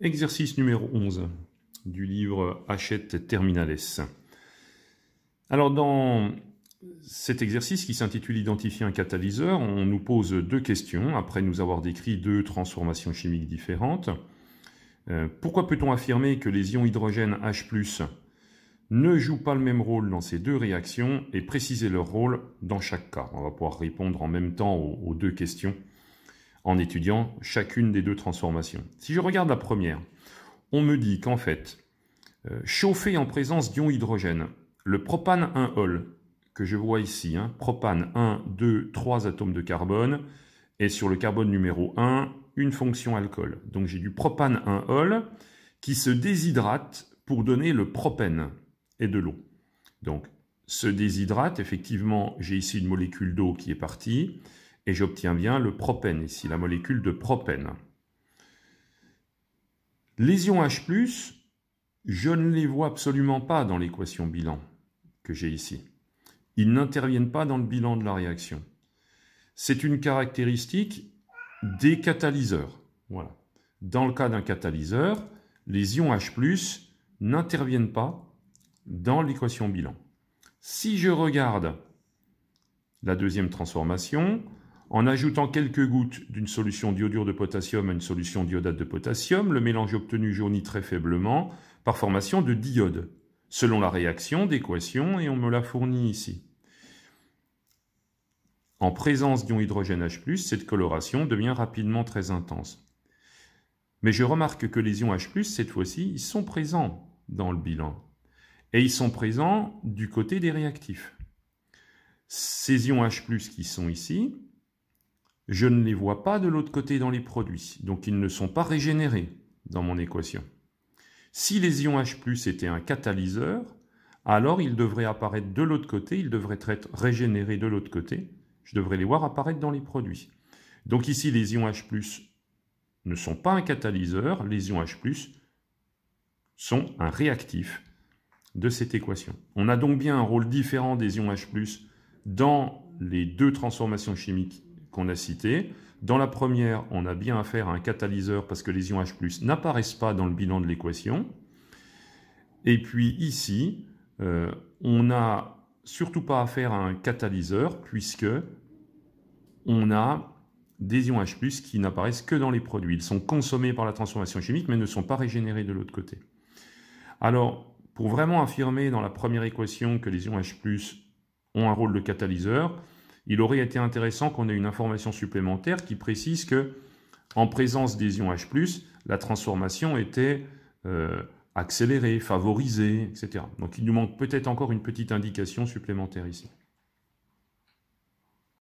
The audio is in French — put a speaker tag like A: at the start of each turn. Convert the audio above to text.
A: Exercice numéro 11 du livre Hachette Terminales. Alors dans cet exercice qui s'intitule « Identifier un catalyseur », on nous pose deux questions après nous avoir décrit deux transformations chimiques différentes. Pourquoi peut-on affirmer que les ions hydrogène H+, ne jouent pas le même rôle dans ces deux réactions et préciser leur rôle dans chaque cas? On va pouvoir répondre en même temps aux deux questions en étudiant chacune des deux transformations. Si je regarde la première, on me dit qu'en fait, chauffer en présence d'ions hydrogène, le propane 1-ol, que je vois ici, propane 1, 2, 3 atomes de carbone, et sur le carbone numéro 1, une fonction alcool. Donc j'ai du propane 1-ol qui se déshydrate pour donner le propène et de l'eau. Donc se déshydrate, effectivement, j'ai ici une molécule d'eau qui est partie, et j'obtiens bien le propène, ici, la molécule de propène. Les ions H+, je ne les vois absolument pas dans l'équation bilan que j'ai ici. Ils n'interviennent pas dans le bilan de la réaction. C'est une caractéristique des catalyseurs. Voilà. Dans le cas d'un catalyseur, les ions H+, n'interviennent pas dans l'équation bilan. Si je regarde la deuxième transformation, en ajoutant quelques gouttes d'une solution d'iodure de potassium à une solution d'iodate de potassium, le mélange obtenu jaunit très faiblement par formation de diode, selon la réaction d'équation, et on me l'a fourni ici. En présence d'ion hydrogène H+, cette coloration devient rapidement très intense. Mais je remarque que les ions H+, cette fois-ci, ils sont présents dans le bilan. Et ils sont présents du côté des réactifs. Ces ions H+, qui sont ici, je ne les vois pas de l'autre côté dans les produits. Donc ils ne sont pas régénérés dans mon équation. Si les ions H+ étaient un catalyseur, alors ils devraient apparaître de l'autre côté, ils devraient être régénérés de l'autre côté. Je devrais les voir apparaître dans les produits. Donc ici, les ions H+ ne sont pas un catalyseur, les ions H+ sont un réactif de cette équation. On a donc bien un rôle différent des ions H+ dans les deux transformations chimiques qu'on a citées. Dans la première, on a bien affaire à un catalyseur parce que les ions H+ n'apparaissent pas dans le bilan de l'équation. Et puis ici, on n'a surtout pas affaire à un catalyseur puisque on a des ions H+ qui n'apparaissent que dans les produits. Ils sont consommés par la transformation chimique mais ne sont pas régénérés de l'autre côté. Alors, pour vraiment affirmer dans la première équation que les ions H+ ont un rôle de catalyseur, il aurait été intéressant qu'on ait une information supplémentaire qui précise que, en présence des ions H+, la transformation était accélérée, favorisée, etc. Donc il nous manque peut-être encore une petite indication supplémentaire ici.